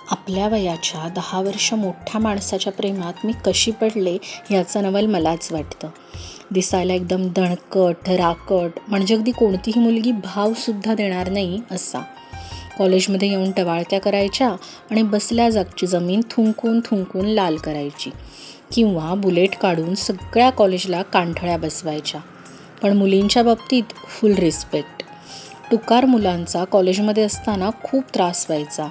आपल्या वयाच्या 10 वर्ष मोठ्या माणसाच्या प्रेमात मी कशी पडले ह्याचं नवल मलाच वाटतं. दिसायला एकदम दणकट, राकट, म्हणजे अगदी कोणतीही मुलगी भावसुद्धा देणार नाही असा. कॉलेजमध्ये येऊन टवाळत्या करायच्या आणि बसल्या जागची जमीन थुंकून थुंकून लाल करायची, किंवा बुलेट काढून सगळ्या कॉलेजला कानठळ्या बसवायच्या. पण मुलींच्या बाबतीत फुल रिस्पेक्ट. टुकार मुलांचा कॉलेजमध्ये असताना खूप त्रास व्हायचा.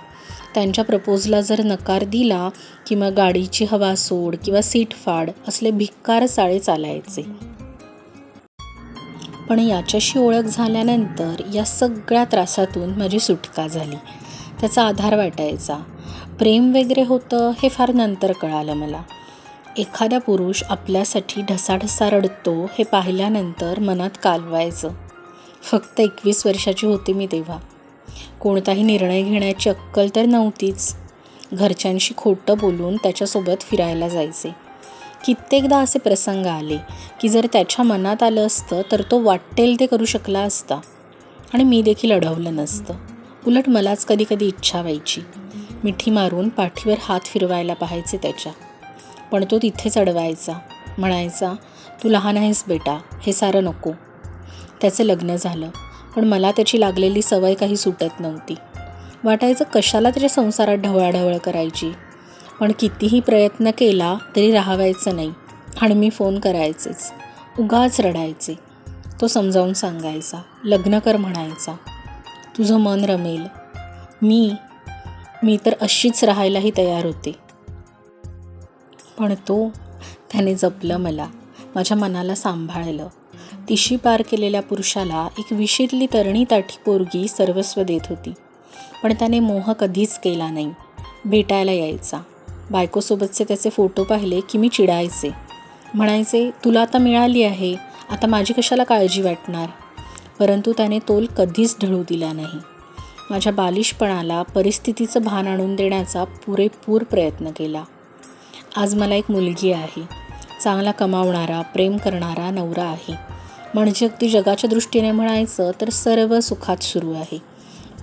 त्यांच्या प्रपोजला जर नकार दिला की मग गाडीची हवा सोड किंवा सीट फाड असले भिक्कार चाळे चालायचे. पण याच्याशी ओळख झाल्यानंतर या सगळ्या त्रासातून माझी सुटका झाली. त्याचा आधार वाटायचा. प्रेम वगैरे होतं हे फार नंतर कळालं मला. एखादा पुरुष आपल्यासाठी ढसाढसा रडतो हे पाहिल्यानंतर मनात कालवायचं. फक्त 21 वर्षाची होती मी तेव्हा. कोणताही निर्णय घेण्याची अक्कल तर नव्हतीच. घरच्यांशी खोटं बोलून त्याच्यासोबत फिरायला जायचे. कित्येकदा असे प्रसंग आले की जर त्याच्या मनात आलं असतं तर तो वाटेल ते करू शकला असता, आणि मी देखील अडवलं नसतं. उलट मलाच कधी कधी इच्छा व्हायची. मिठी मारून पाठीवर हात फिरवायला पाहायचे त्याच्या, पण तो तिथेच अडवायचा. म्हणायचा, तू लहान आहेस बेटा, हे सारं नको. त्याचं लग्न झालं, पण मला त्याची लागलेली सवय काही सुटत नव्हती. वाटायचं कशाला त्याच्या संसारात ढवळाढवळ करायची. पण कितीही प्रयत्न केला तरी राहावायचं नाही, आणि मी फोन करायचेच. उगाच रडायचे. तो समजावून सांगायचा, लग्न कर म्हणायचा, तुझं मन रमेल. मी तर अशीच राहायलाही तयार होते. पण त्याने जपलं मला, माझ्या मनाला सांभाळलं. 30शी पार केलेल्या पुरुषाला एक 20शीतली तरणी ताठी पोरगी सर्वस्व देत होती. पण त्याने मोह कधीच केला नाही. भेटायला यायचा. बायकोसोबतचे त्याचे फोटो पाहिले की मी चिडायचे. म्हणायचे, तुला आता मिळाली आहे, आता माझी कशाला काळजी वाटणार. परंतु त्याने तोल कधीच ढळू दिला नाही. माझ्या बालिशपणाला परिस्थितीचं भान आणून देण्याचा पुरेपूर प्रयत्न केला. आज मला एक मुलगी आहे. चांगला कमावणारा, प्रेम करणारा नवरा आहे. म्हणजे अगदी जगाच्या दृष्टीने म्हणायचं तर सर्व सुखात सुरू आहे.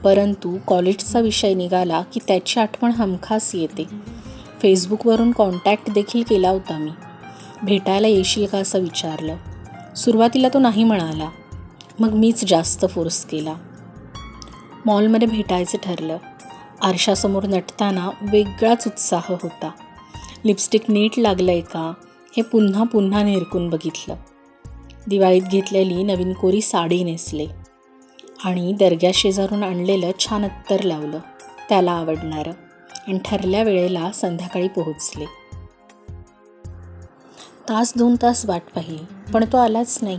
परंतु कॉलेजचा विषय निघाला की त्याची आठवण हमखास येते. फेसबुकवरून कॉन्टॅक्ट देखील केला होता मी. भेटायला येशील का असं विचारलं. सुरुवातीला तो नाही म्हणाला. मग मीच जास्त फोर्स केला. मॉलमध्ये भेटायचं ठरलं. आरशासमोर नटताना वेगळाच उत्साह होता. लिपस्टिक नीट लागलंय का हे पुन्हा पुन्हा निरखून बघितलं. दिवाळीत घेतलेली नवीन कोरी साडी नेसले आणि दर्ग्याशेजारून आणलेलं छान अत्तर लावलं, त्याला आवडणारं, आणि ठरल्या वेळेला संध्याकाळी पोहोचले. 1-2 तास वाट पाहिली, पण तो आलाच नाही.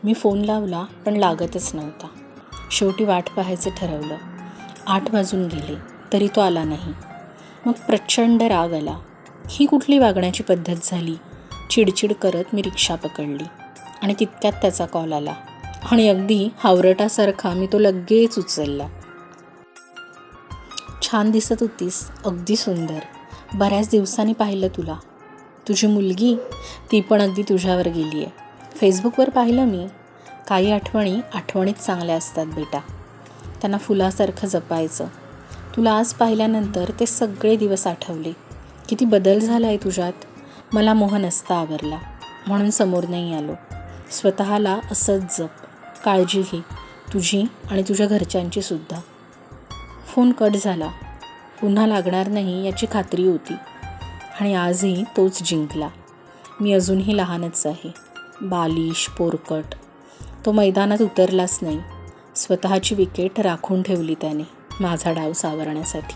मी फोन लावला पण लागतच नव्हता. शेवटी वाट पाहायचं ठरवलं. 8 वाजून गेले तरी तो आला नाही. मग प्रचंड राग आला. ही कुठली वागण्याची पद्धत झाली. चिडचिड करत मी रिक्षा पकडली आणि तितक्यात त्याचा कॉल आला, आणि अगदी हावरटासारखा मी तो लगेच उचलला. छान दिसत होतीस, अगदी सुंदर. बऱ्याच दिवसांनी पाहिलं तुला. तुझी मुलगी, ती पण अगदी तुझ्यावर गेली आहे. फेसबुकवर पाहिलं मी. काही आठवणीत चांगल्या असतात बेटा. त्यांना फुलासारखं जपायचं. तुला आज पाहिल्यानंतर ते सगळे दिवस आठवले. किती बदल झाला आहे तुझ्यात. मला मोह नसता आवरला म्हणून समोर नाही आलो. स्वतःला असंच जप. काळजी घे, तुझी आणि तुझ्या घरच्यांची सुद्धा. फोन कट झाला. पुन्हा लागणार नाही याची खात्री होती, आणि आजही तोच जिंकला. मी अजूनही लहानच आहे, बालिश, पोरकट. तो मैदानात उतरलाच नाही. स्वतःची विकेट राखून ठेवली त्याने माझा डाव सावरण्यासाठी.